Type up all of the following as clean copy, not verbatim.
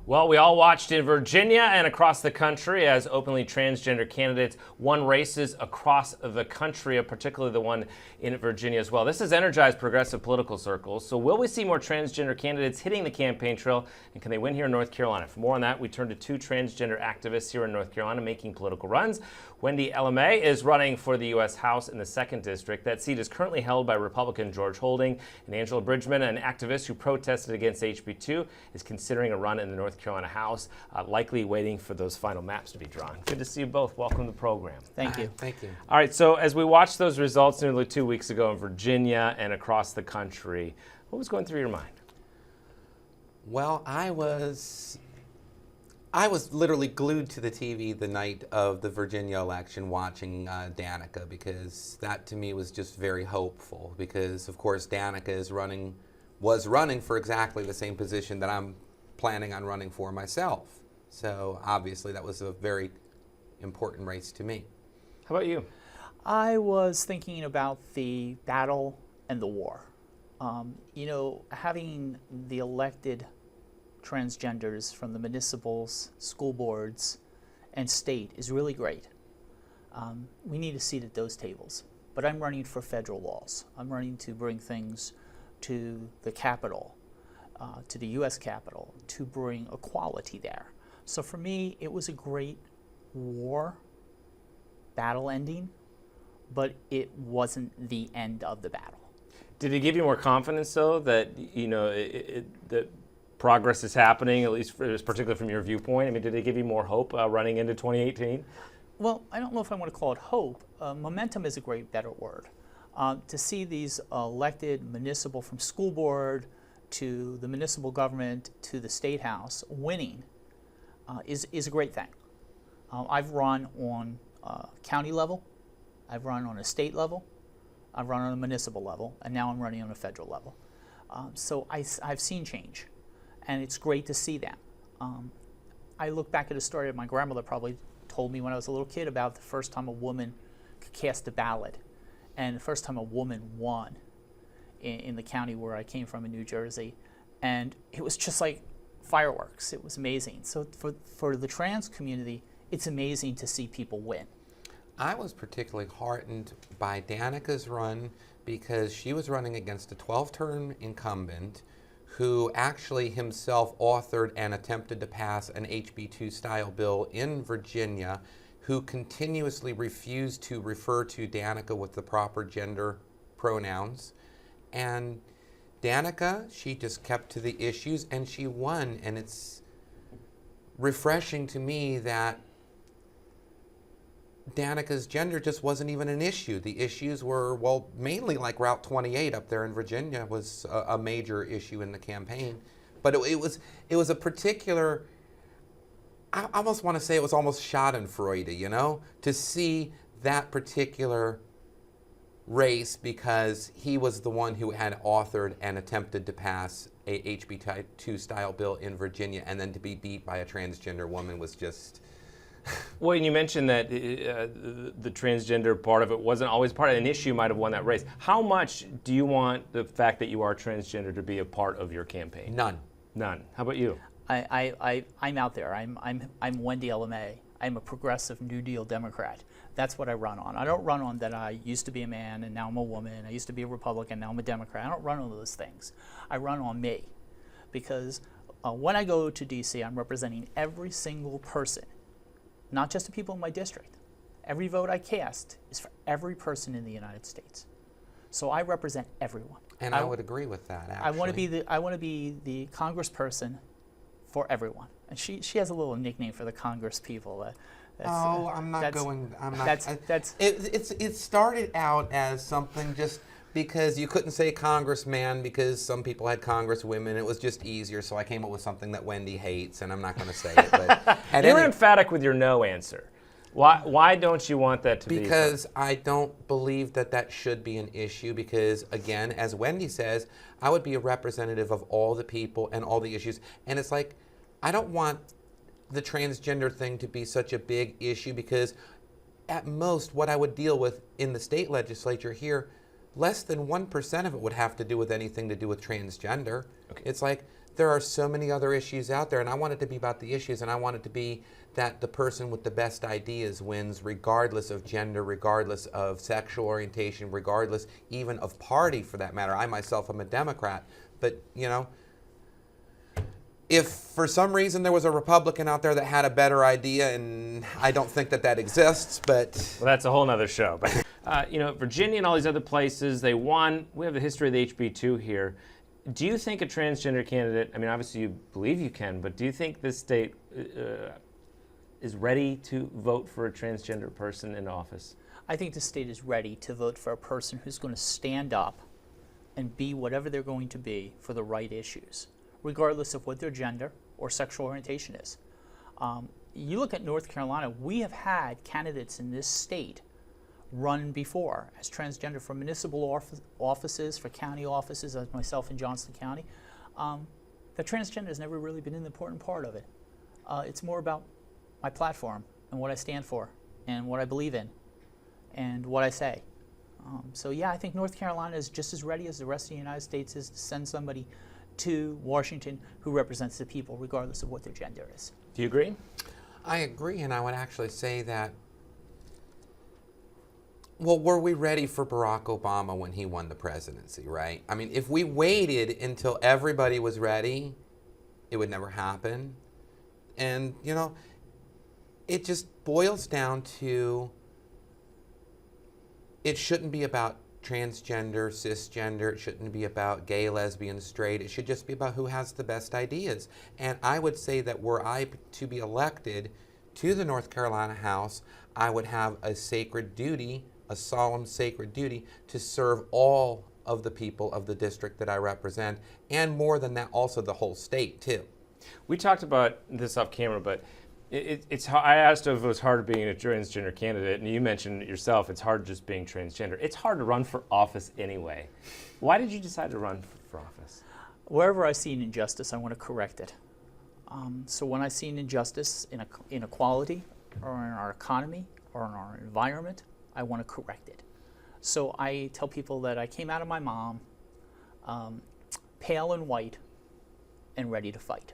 Well, we all watched in Virginia and across the country as openly transgender candidates won races across the country, particularly the one in Virginia as well. This has energized progressive political circles. So will we see more transgender candidates hitting the campaign trail, and can they win here in North Carolina? For more on that, we turn to two transgender activists here in North Carolina making political runs. Wendy LMA is running for the U.S. House in the 2nd District. That seat is currently held by Republican George Holding. And Angela Bridgman, an activist who protested against HB 2, is considering a run in the North Carolina House, likely waiting for those final maps to be drawn. Good to see you both. Welcome to the program. Thank you. Thank you. All right, so as we watched those results nearly 2 weeks ago in Virginia and across the country, what was going through your mind? Well, I was literally glued to the TV the night of the Virginia election watching Danica, because that to me was just very hopeful, because of course Danica was running for exactly the same position that I'm planning on running for myself. So obviously that was a very important race to me. How about you? I was thinking about the battle and the war. Having the elected transgenders from the municipals, school boards, and state is really great. We need a seat at those tables. But I'm running for federal laws. I'm running to bring things to the Capitol, to the U.S. Capitol, to bring equality there. So for me, it was a great war, battle ending, but it wasn't the end of the battle. Did it give you more confidence, though, that that progress is happening, at least particularly from your viewpoint? I mean, did it give you more hope running into 2018? Well, I don't know if I want to call it hope. Momentum is a better word. To see these elected municipal, from school board to the municipal government to the state house, winning is a great thing. I've run on county level, I've run on a state level, I've run on a municipal level, and now I'm running on a federal level. So I've seen change, and it's great to see that. I look back at a story that my grandmother probably told me when I was a little kid about the first time a woman could cast a ballot, and the first time a woman won in the county where I came from in New Jersey. And it was just like fireworks. It was amazing. So for the trans community, it's amazing to see people win. I was particularly heartened by Danica's run, because she was running against a 12-term incumbent who actually himself authored and attempted to pass an HB 2 style bill in Virginia, who continuously refused to refer to Danica with the proper gender pronouns. And Danica, she just kept to the issues and she won. And it's refreshing to me that Danica's gender just wasn't even an issue. The issues were, well, mainly like Route 28 up there in Virginia was a major issue in the campaign. But it was a particular, I almost want to say it was almost schadenfreude, to see that particular race, because he was the one who had authored and attempted to pass a HB 2 style bill in Virginia, and then to be beat by a transgender woman was just... Well, and you mentioned that the transgender part of it wasn't always part of an issue, might have won that race. How much do you want the fact that you are transgender to be a part of your campaign? None. None. How about you? I'm out there. I'm Wendy LMA. I'm a progressive New Deal Democrat. That's what I run on. I don't run on that I used to be a man and now I'm a woman. I used to be a Republican, now I'm a Democrat. I don't run on those things. I run on me, because when I go to D.C., I'm representing every single person, not just the people in my district. Every vote I cast is for every person in the United States. So I represent everyone. And I would agree with that, actually. I want to be the congressperson for everyone. And she has a little nickname for the Congress people. It started out as something just because you couldn't say congressman because some people had congresswomen. It was just easier, so I came up with something that Wendy hates, and I'm not going to say it. But you were emphatic with your no answer. Why don't you want that to be? Because I don't believe that should be an issue, because, again, as Wendy says, I would be a representative of all the people and all the issues. And it's like, I don't want the transgender thing to be such a big issue, because at most what I would deal with in the state legislature here, less than 1% of it would have to do with anything to do with transgender. Okay. It's like there are so many other issues out there, and I want it to be about the issues, and I want it to be that the person with the best ideas wins regardless of gender, regardless of sexual orientation, regardless even of party for that matter. I myself am a Democrat, but you know, if for some reason there was a Republican out there that had a better idea, and I don't think that that exists, but... Well, that's a whole nother show. But, you know, Virginia and all these other places, they won. We have the history of the HB2 here. Do you think a transgender candidate, I mean, obviously you believe you can, but do you think this state is ready to vote for a transgender person in office? I think the state is ready to vote for a person who's going to stand up and be whatever they're going to be for the right issues, regardless of what their gender or sexual orientation is. You look at North Carolina, we have had candidates in this state run before as transgender for municipal offices, for county offices, as myself in Johnston County. The transgender has never really been an important part of it. It's more about my platform and what I stand for and what I believe in and what I say. So yeah, I think North Carolina is just as ready as the rest of the United States is to send somebody to Washington who represents the people regardless of what their gender is. Do you agree? I agree, and I would actually say that, well, were we ready for Barack Obama when he won the presidency, right? I mean, if we waited until everybody was ready, it would never happen. And, you know, it just boils down to, it shouldn't be about transgender, cisgender, it shouldn't be about gay, lesbian, straight, it should just be about who has the best ideas. And I would say that were I to be elected to the North Carolina House, I would have a sacred duty, a solemn sacred duty to serve all of the people of the district that I represent, and more than that, also the whole state too. We talked about this off camera, but I asked if it was hard being a transgender candidate, and you mentioned it yourself, it's hard just being transgender. It's hard to run for office anyway. Why did you decide to run for office? Wherever I see an injustice, I want to correct it. So when I see an injustice in inequality or in our economy or in our environment, I want to correct it. So I tell people that I came out of my mom pale and white and ready to fight.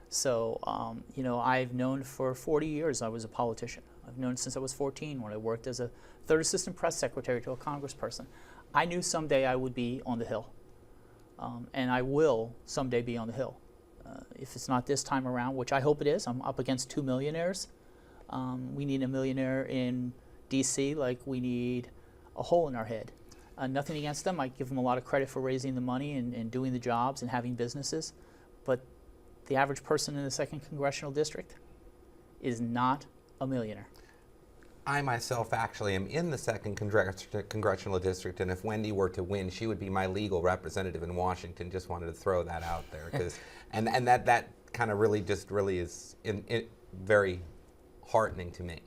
So, you know, I've known for 40 years I was a politician. I've known since I was 14 when I worked as a third assistant press secretary to a congressperson. I knew someday I would be on the Hill, and I will someday be on the Hill. If it's not this time around, which I hope it is, I'm up against 2 millionaires. We need a millionaire in DC like we need a hole in our head. Nothing against them. I give them a lot of credit for raising the money and doing the jobs and having businesses. But the average person in the 2nd Congressional District is not a millionaire. I myself actually am in the 2nd Congressional District, and if Wendy were to win, she would be my legal representative in Washington. Just wanted to throw that out there, because and that kind of really is very heartening to me.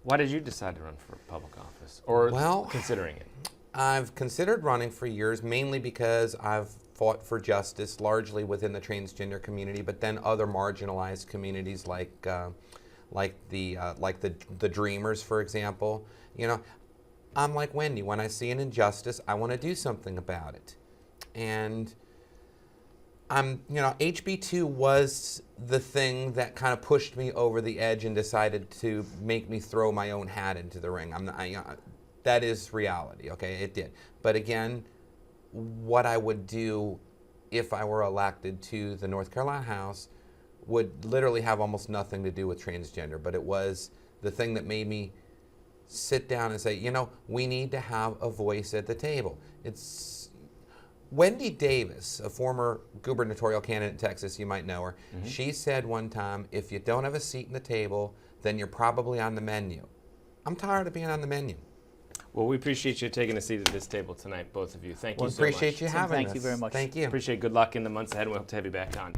Why did you decide to run for public office, or well, considering it? I've considered running for years, mainly because I've fought for justice, largely within the transgender community, but then other marginalized communities like the Dreamers, for example. You know, I'm like Wendy. When I see an injustice, I want to do something about it. And you know, HB2 was the thing that kind of pushed me over the edge and decided to make me throw my own hat into the ring. That is reality, okay? It did. But again, what I would do if I were elected to the North Carolina House would literally have almost nothing to do with transgender, but it was the thing that made me sit down and say, you know, we need to have a voice at the table. It's Wendy Davis, a former gubernatorial candidate in Texas, you might know her. Mm-hmm. She said one time, if you don't have a seat in the table, then you're probably on the menu. I'm tired of being on the menu. Well, we appreciate you taking a seat at this table tonight, both of you. Thank you so much. Appreciate you having us. Thank you very much. Thank you. Appreciate it. Good luck in the months ahead, and we'll hope to have you back on.